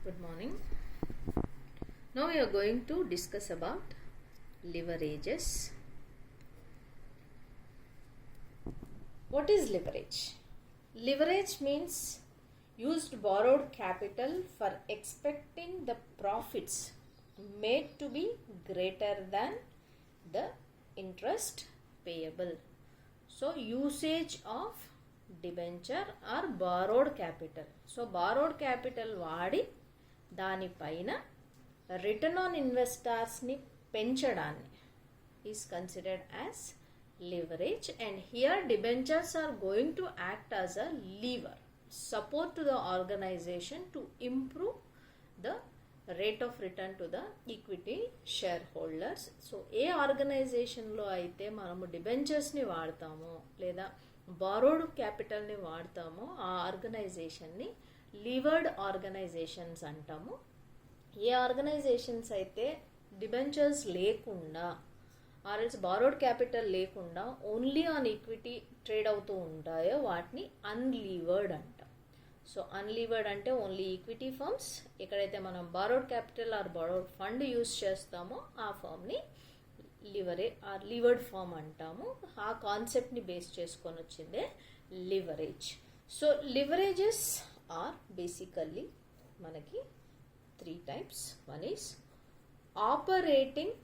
Good morning. Now we are going to discuss about leverages. What is leverage? Leverage means used borrowed capital for expecting the profits made to be greater than the interest payable. So usage of debenture or borrowed capital. So borrowed capital వాడి దానిపైన return on ఇన్వెస్టర్స్ని పెంచడాన్ని is considered as leverage, and here debentures are going to act as a lever support to the organization to improve the rate of return to the equity shareholders. So a ఆర్గనైజేషన్లో అయితే మనము డిబెంచర్స్ని వాడతామో లేదా borrowed క్యాపిటల్ని వాడతామో ఆ ఆర్గనైజేషన్ని leeward organisations అంటాము. ఏ organisations అయితే debentures లేకుండా ఆర్ఎల్స్ borrowed capital లేకుండా ఓన్లీ ఆన్ ఈక్విటీ ట్రేడ్ అవుతూ ఉంటాయో వాటిని అన్లీవర్డ్ అంటాం. సో అన్లీవర్డ్ అంటే ఓన్లీ ఈక్విటీ ఫర్మ్స్. ఎక్కడైతే మనం borrowed capital or borrowed fund use చేస్తామో ఆ ఫర్మ్ని లీవర్డ్ ఫర్మ్ అంటాము. ఆ కాన్సెప్ట్ని బేస్ చేసుకొని వచ్చిందే leverage. So leverages are basically మనకి 3 types. One is operating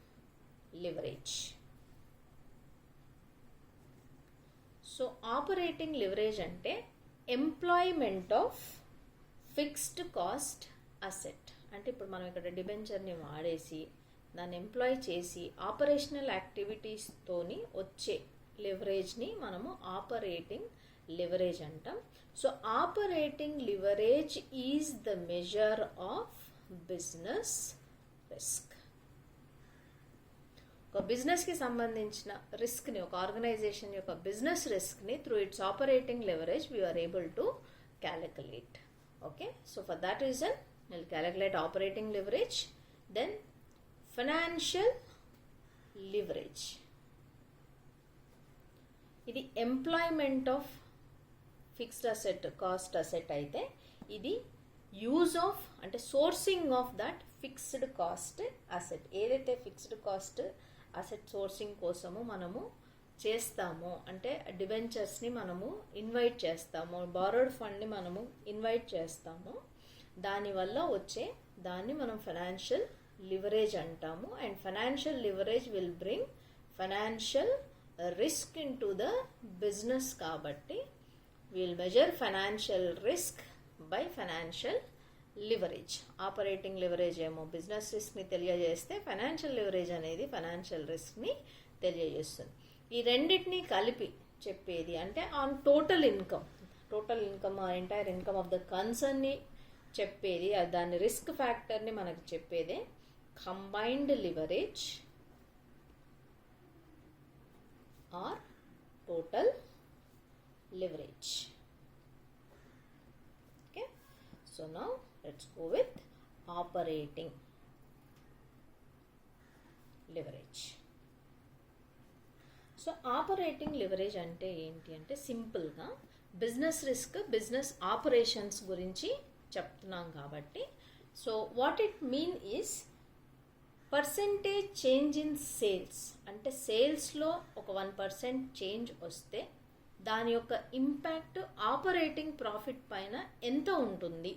leverage. So operating leverage అంటే employment of fixed cost asset. అంటే ఇప్పుడు మనం ఇక్కడ డిబెంచర్ని వాడేసి దాన్ని ఎంప్లాయ్ చేసి ఆపరేషనల్ యాక్టివిటీస్తోని వచ్చే లివరేజ్ని మనము ఆపరేటింగ్ లివరేజ్ అంటాం. So operating leverage is the measure of business risk. ఒక బిజినెస్కి సంబంధించిన రిస్క్ని, ఒక ఆర్గనైజేషన్ యొక్క బిజినెస్ రిస్క్ని through its operating leverage we are able to calculate. Okay, so for that reason will calculate operating leverage. Then financial leverage, ఇది employment of fixed asset cost asset అయితే ఇది యూజ్ ఆఫ్ అంటే sourcing of that fixed cost asset. ఏదైతే fixed cost asset sourcing కోసము మనము చేస్తామో అంటే డిబెంచర్స్ని మనము ఇన్వైట్ చేస్తాము, బారోడ్ ఫండ్ని మనము ఇన్వైట్ చేస్తాము, దానివల్ల వచ్చే దాన్ని మనం ఫైనాన్షియల్ లివరేజ్ అంటాము. And financial leverage will bring financial risk into the business. కాబట్టి will measure financial risk by financial leverage. Operating leverage ఏమో బిజినెస్ రిస్క్ని తెలియజేస్తే ఫైనాన్షియల్ లివరేజ్ అనేది ఫైనాన్షియల్ రిస్క్ని తెలియజేస్తుంది. ఈ రెండింటిని కలిపి చెప్పేది అంటే on total income entire income of the కన్సర్న్ని చెప్పేది, దాని రిస్క్ ఫ్యాక్టర్ని మనకు చెప్పేదే combined leverage or total leverage. Okay, so now let's go with operating leverage. So operating leverage అంటే ఏంటి అంటే సింపుల్గా బిజినెస్ రిస్క్, బిజినెస్ ఆపరేషన్స్ గురించి చెప్తున్నాం కాబట్టి so what it mean is percentage change in sales. అంటే సేల్స్లో ఒక 1% చేంజ్ వస్తే దాని యొక్క ఇంపాక్ట్ ఆపరేటింగ్ ప్రాఫిట్ పైన ఎంత ఉంటుంది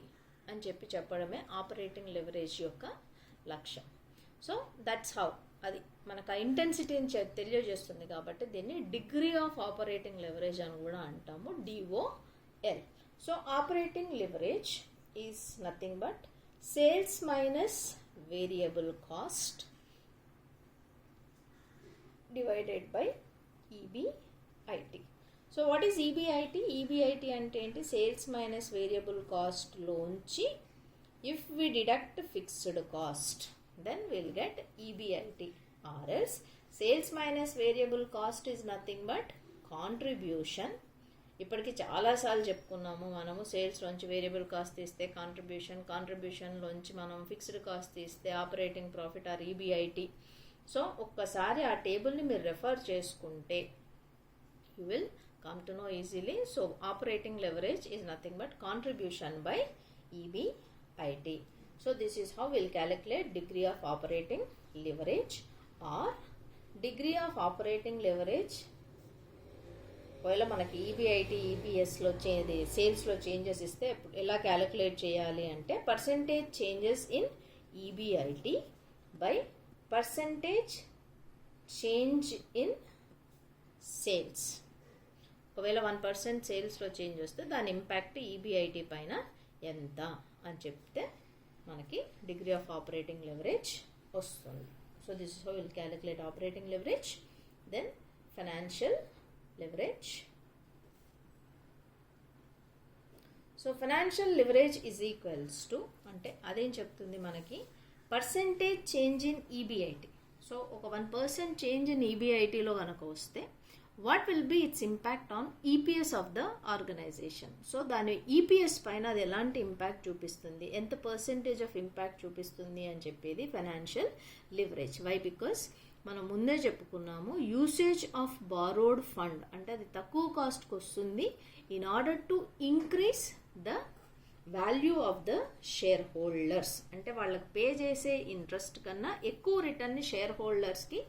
అని చెప్పడమే ఆపరేటింగ్ లివరేజ్ యొక్క లక్ష్యం. సో దట్స్ హౌ అది మనకు ఆ ఇంటెన్సిటీని తెలియజేస్తుంది కాబట్టి దీన్ని డిగ్రీ ఆఫ్ ఆపరేటింగ్ లివరేజ్ అని కూడా అంటాము, DOL. So operating leverage is nothing but sales minus variable cost divided by EBIT. So what is EBIT? EBIT అంటే ఏంటి? సేల్స్ మైనస్ వేరియబుల్ కాస్ట్లోంచి if we deduct fixed cost then will get EBIT. Or else sales minus variable cost is nothing but contribution. ఇప్పటికి చాలాసార్లు చెప్పుకున్నాము మనము సేల్స్లోంచి variable cost తీస్తే కాంట్రిబ్యూషన్లోంచి మనం fixed cost తీస్తే operating profit or EBIT. So ఒక్కసారి ఆ టేబుల్ని మీరు రెఫర్ చేసుకుంటే you will come to know easily. So operating leverage is nothing but contribution by EBIT. So this is how we'll calculate degree of operating leverage or degree of operating leverage. ఒకవేళ మనకి EBIT ఈపీఎస్లో సేల్స్లో changes ఇస్తే ఎలా calculate చేయాలి అంటే percentage changes in EBIT by percentage change in sales. ఒకవేళ 1% సేల్స్లో change వస్తే దాని ఇంపాక్ట్ ఈబీఐటీ పైన ఎంత అని చెప్తే మనకి డిగ్రీ ఆఫ్ ఆపరేటింగ్ లెవరేజ్ వస్తుంది. So this is how will calculate operating leverage. Then financial leverage. So financial leverage is equals to అంటే అదేం చెప్తుంది మనకి పర్సెంటేజ్ చేంజ్ ఇన్ ఈబీఐటీ. సో ఒక 1% చేంజ్ ఇన్ ఈబీఐటీలో కనుక వస్తే what will be its impact on EPS of the organization. సో దాని ఈపీఎస్ పైన అది ఎలాంటి ఇంపాక్ట్ చూపిస్తుంది, ఎంత పర్సెంటేజ్ ఆఫ్ ఇంపాక్ట్ చూపిస్తుంది అని చెప్పేది ఫైనాన్షియల్ లివరేజ్. వై? బికాస్ మనం ముందే చెప్పుకున్నాము యూసేజ్ ఆఫ్ బారోడ్ ఫండ్ అంటే అది తక్కువ కాస్ట్కి వస్తుంది in order to increase the value of the share holders. అంటే వాళ్ళకి పే చేసే ఇంట్రెస్ట్ కన్నా ఎక్కువ రిటర్న్ని షేర్ హోల్డర్స్కి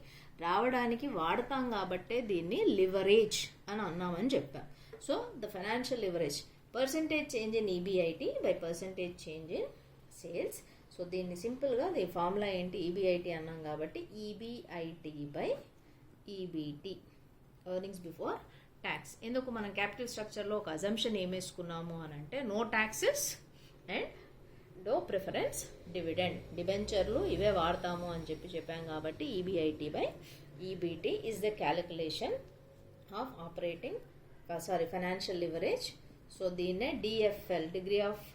రావడానికి వాడతాం కాబట్టే దీన్ని లివరేజ్ అని అన్నామని చెప్పాం. So the financial leverage percentage change in EBIT by percentage change in sales. So దీన్ని సింపుల్గా దీని ఫార్ములా ఏంటి, ఈబీఐటీ అన్నాం కాబట్టి EBIT by EBT earnings before tax. ఎందుకు మనం క్యాపిటల్ స్ట్రక్చర్లో ఒక అజంప్షన్ ఏం వేసుకున్నాము అని అంటే no taxes and no preference dividend, డిబెంచర్లు ఇవే వాడతాము అని చెప్పాం కాబట్టి EBIT by EBT is the calculation of operating financial leverage. So దీన్నే DFL degree of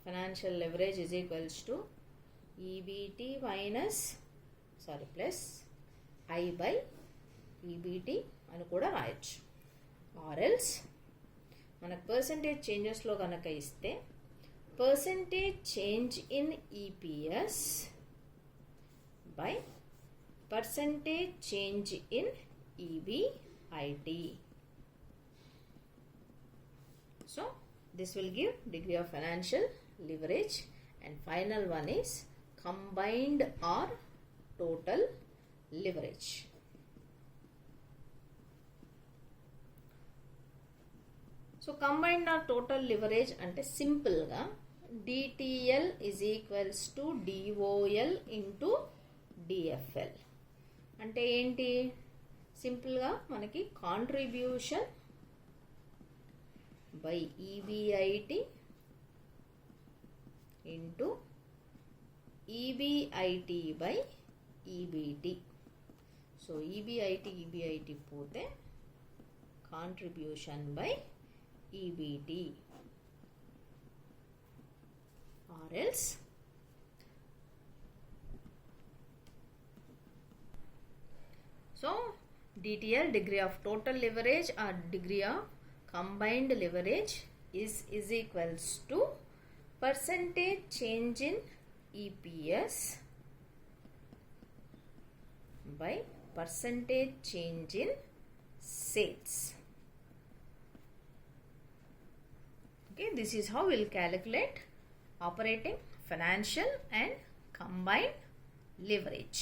financial leverage is equals to EBT minus plus I by EBT అని కూడా రాయొచ్చు. ఆర్ ఎల్స్ మనకు పర్సెంటేజ్ చేంజెస్లో కనుక ఇస్తే percentage change in EPS by percentage change in EBIT. So this will give degree of financial leverage, and final one is combined or total leverage. So combined or total leverage ante simple ga DTL is equals to DOL into DFL. ante enti simple ga manaki contribution by EBIT into EBIT by EBT. So EBIT పోతే contribution by EBT, or else so DTL degree of total leverage or degree of combined leverage is equals to percentage change in EPS by percentage change in sales. Okay, this is how we'll calculate operating, financial and combined leverage.